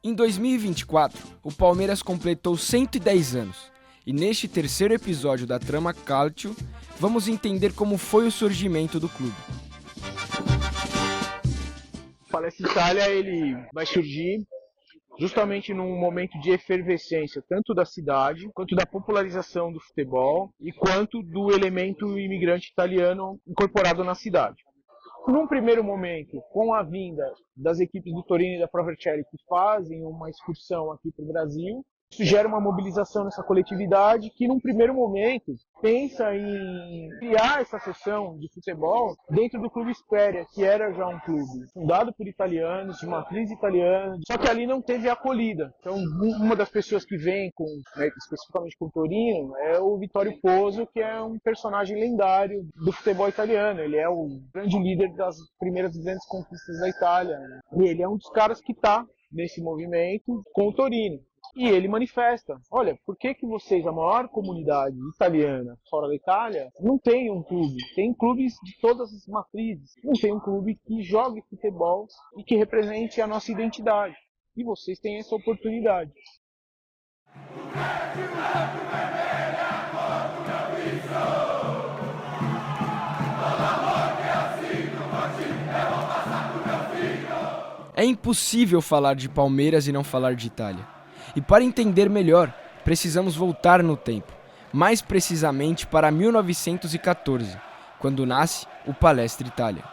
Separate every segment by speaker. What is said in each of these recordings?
Speaker 1: Em 2024, o Palmeiras completou 110 anos, e neste terceiro episódio da Trama Calcio, vamos entender como foi o surgimento do clube.
Speaker 2: O Palestra Itália ele vai surgir justamente num momento de efervescência, tanto da cidade, quanto da popularização do futebol e quanto do elemento imigrante italiano incorporado na cidade. Num primeiro momento, com a vinda das equipes do Torino e da Pro Vercelli que fazem uma excursão aqui para o Brasil, isso gera uma mobilização nessa coletividade que, num primeiro momento, pensa em criar essa seção de futebol dentro do Clube Esperia, que era já um clube fundado por italianos, de matriz italiana, só que ali não teve acolhida. Então, uma das pessoas que vem, especificamente com o Torino, é o Vittorio Pozzo, que é um personagem lendário do futebol italiano. Ele é o grande líder das primeiras grandes conquistas da Itália. E ele é um dos caras que está nesse movimento com o Torino. E ele manifesta, olha, por que vocês, a maior comunidade italiana fora da Itália, não tem um clube? Tem clubes de todas as matrizes. Não tem um clube que jogue futebol e que represente a nossa identidade. E vocês têm essa oportunidade.
Speaker 1: É impossível falar de Palmeiras e não falar de Itália. E para entender melhor, precisamos voltar no tempo, mais precisamente para 1914, quando nasce o Palestra Itália.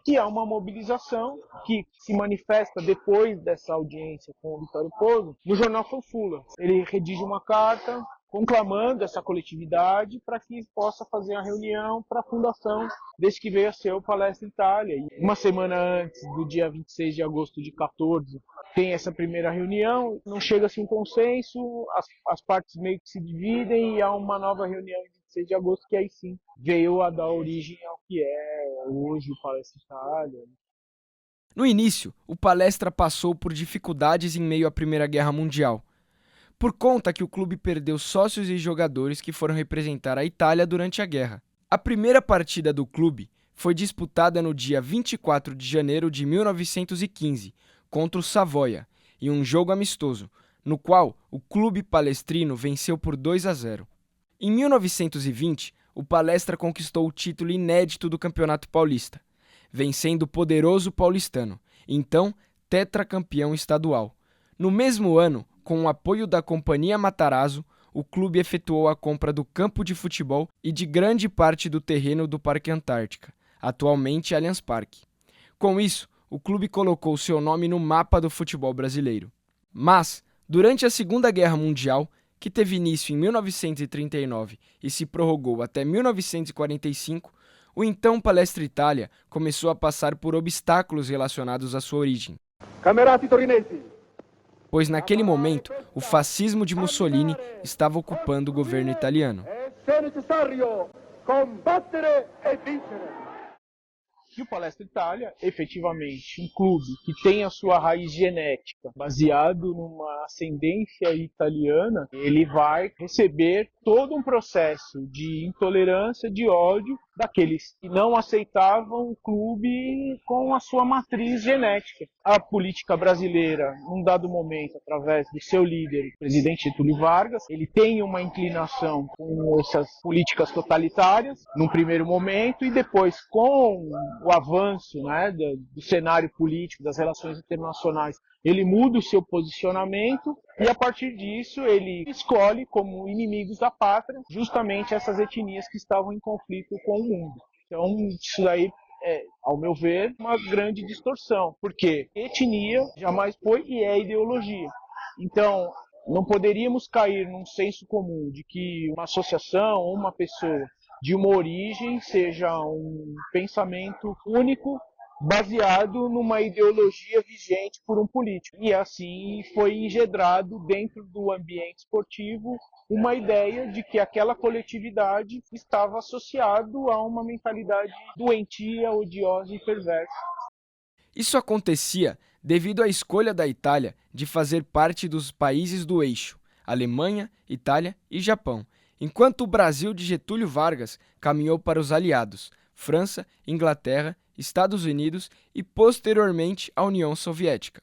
Speaker 2: Que é uma mobilização que se manifesta depois dessa audiência com o Vittorio Pozzo no jornal Fanfula. Ele redige uma carta conclamando essa coletividade para que possa fazer a reunião para a fundação desse que veio a ser o Palestra Itália. E uma semana antes do dia 26 de agosto de 14, tem essa primeira reunião, não chega-se um consenso, as partes meio que se dividem e há uma nova reunião em 26 de agosto que aí sim veio a dar origem ao que é hoje o Palestra Itália.
Speaker 1: No início, o Palestra passou por dificuldades em meio à Primeira Guerra Mundial, por conta que o clube perdeu sócios e jogadores que foram representar a Itália durante a guerra. A primeira partida do clube foi disputada no dia 24 de janeiro de 1915, contra o Savoia, em um jogo amistoso, no qual o clube palestrino venceu por 2-0. Em 1920, o Palestra conquistou o título inédito do Campeonato Paulista, vencendo o poderoso Paulistano, então tetracampeão estadual. No mesmo ano, com o apoio da Companhia Matarazzo, o clube efetuou a compra do campo de futebol e de grande parte do terreno do Parque Antártica, atualmente Allianz Parque. Com isso, o clube colocou seu nome no mapa do futebol brasileiro. Mas, durante a Segunda Guerra Mundial, que teve início em 1939 e se prorrogou até 1945, o então Palestra Itália começou a passar por obstáculos relacionados à sua origem.
Speaker 3: Camerati torinesi,
Speaker 1: Pois naquele momento, o fascismo de Mussolini estava ocupando o governo italiano.
Speaker 3: se necessario combattere e vincere.
Speaker 2: E o Palestra Itália, efetivamente, um clube que tem a sua raiz genética baseado numa ascendência italiana, ele vai receber todo um processo de intolerância, de ódio daqueles que não aceitavam o clube com a sua matriz genética. A política brasileira, num dado momento, através do seu líder, o presidente Getúlio Vargas, ele tem uma inclinação com essas políticas totalitárias, num primeiro momento, e depois, com o avanço, né, do cenário político, das relações internacionais, ele muda o seu posicionamento e, a partir disso, ele escolhe como inimigos da pátria justamente essas etnias que estavam em conflito com o mundo. Então, isso daí é, ao meu ver, uma grande distorção, porque etnia jamais foi e é ideologia. Então, não poderíamos cair num senso comum de que uma associação ou uma pessoa de uma origem seja um pensamento único baseado numa ideologia vigente por um político. E assim foi engendrado dentro do ambiente esportivo uma ideia de que aquela coletividade estava associado a uma mentalidade doentia, odiosa e perversa.
Speaker 1: Isso acontecia devido à escolha da Itália de fazer parte dos países do eixo, Alemanha, Itália e Japão, enquanto o Brasil de Getúlio Vargas caminhou para os aliados, França, Inglaterra Estados Unidos e, posteriormente, a União Soviética.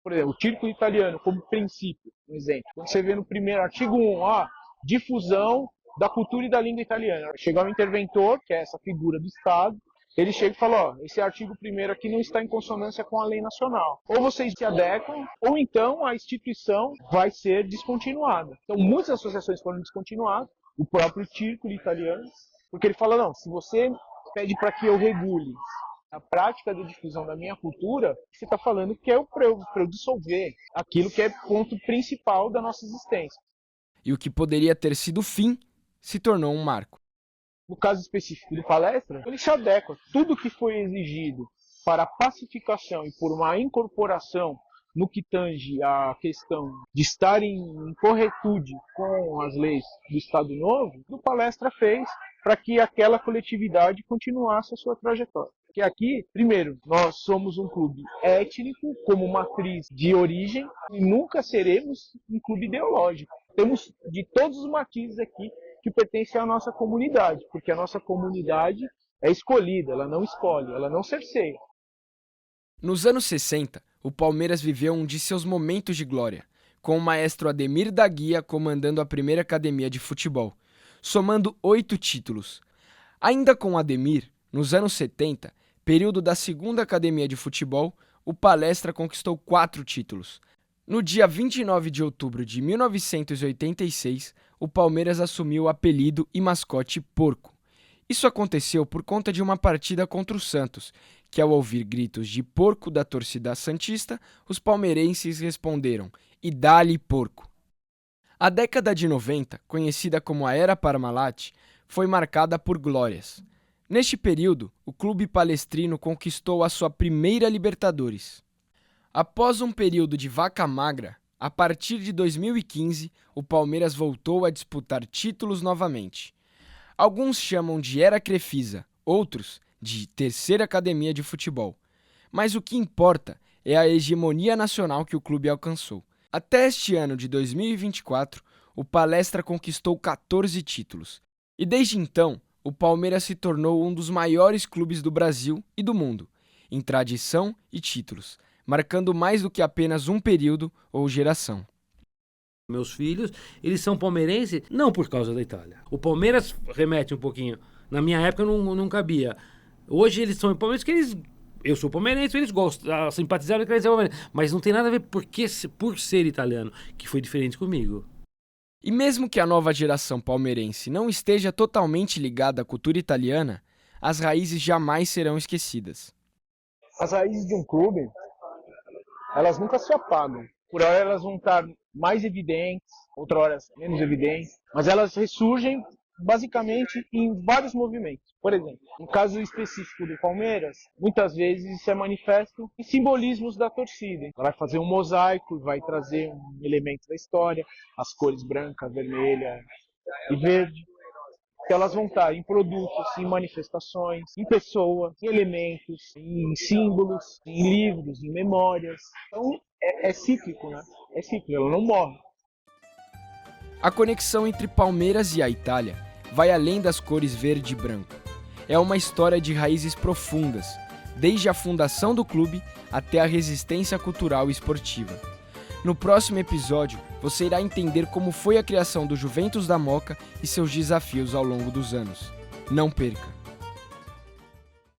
Speaker 2: Por exemplo, o círculo italiano, como princípio, um exemplo. Quando você vê no primeiro artigo 1, difusão da cultura e da língua italiana. Chega um interventor, que é essa figura do Estado, ele chega e fala, esse artigo 1º aqui não está em consonância com a lei nacional. Ou vocês se adequam, ou então a instituição vai ser descontinuada. Então, muitas associações foram descontinuadas, o próprio círculo italiano, porque ele fala, não, se você pede para que eu regule a prática de difusão da minha cultura, você está falando que é para eu dissolver aquilo que é ponto principal da nossa existência.
Speaker 1: E o que poderia ter sido o fim se tornou um marco.
Speaker 2: No caso específico do Palestra, ele se adequa. Tudo que foi exigido para a pacificação e por uma incorporação no que tange a questão de estar em corretude com as leis do Estado Novo, o Palestra fez para que aquela coletividade continuasse a sua trajetória. Porque aqui, primeiro, nós somos um clube étnico, como matriz de origem, e nunca seremos um clube ideológico. Temos de todos os matizes aqui que pertencem à nossa comunidade, porque a nossa comunidade é escolhida, ela não escolhe, ela não cerceia.
Speaker 1: Nos anos 60, o Palmeiras viveu um de seus momentos de glória, com o maestro Ademir da Guia comandando a primeira academia de futebol, somando 8 títulos. Ainda com Ademir, nos anos 70, período da segunda academia de futebol, o Palestra conquistou 4 títulos. No dia 29 de outubro de 1986, o Palmeiras assumiu o apelido e mascote Porco. Isso aconteceu por conta de uma partida contra o Santos, que ao ouvir gritos de porco da torcida santista, os palmeirenses responderam, e dá-lhe porco. A década de 90, conhecida como a Era Parmalat, foi marcada por glórias. Neste período, o clube palestrino conquistou a sua primeira Libertadores. Após um período de vaca magra, a partir de 2015, o Palmeiras voltou a disputar títulos novamente. Alguns chamam de Era Crefisa, outros de Terceira Academia de Futebol. Mas o que importa é a hegemonia nacional que o clube alcançou. Até este ano de 2024, o Palestra conquistou 14 títulos. E desde então, o Palmeiras se tornou um dos maiores clubes do Brasil e do mundo, em tradição e títulos, marcando mais do que apenas um período ou geração.
Speaker 4: Meus filhos, eles são palmeirenses não por causa da Itália. O Palmeiras remete um pouquinho. Na minha época não cabia. Hoje eles são palmeirenses que eu sou palmeirense, eles gostam, simpatizaram e querem ser palmeirense. Mas não tem nada a ver por ser italiano, que foi diferente comigo.
Speaker 1: E mesmo que a nova geração palmeirense não esteja totalmente ligada à cultura italiana, as raízes jamais serão esquecidas.
Speaker 2: As raízes de um clube, elas nunca se apagam. Por hora elas vão estar mais evidentes, outra hora menos evidentes, mas elas ressurgem basicamente em vários movimentos. Por exemplo, no caso específico do Palmeiras, muitas vezes isso é manifesto em simbolismos da torcida. Ela vai fazer um mosaico, vai trazer um elemento da história, as cores branca, vermelha e verde. Que elas vão estar em produtos, em manifestações, em pessoas, em elementos, em símbolos, em livros, em memórias. Então é cíclico, né? É cíclico, ela não morre.
Speaker 1: A conexão entre Palmeiras e a Itália vai além das cores verde e branco. É uma história de raízes profundas, desde a fundação do clube até a resistência cultural e esportiva. No próximo episódio, você irá entender como foi a criação do Juventus da Moca e seus desafios ao longo dos anos. Não perca!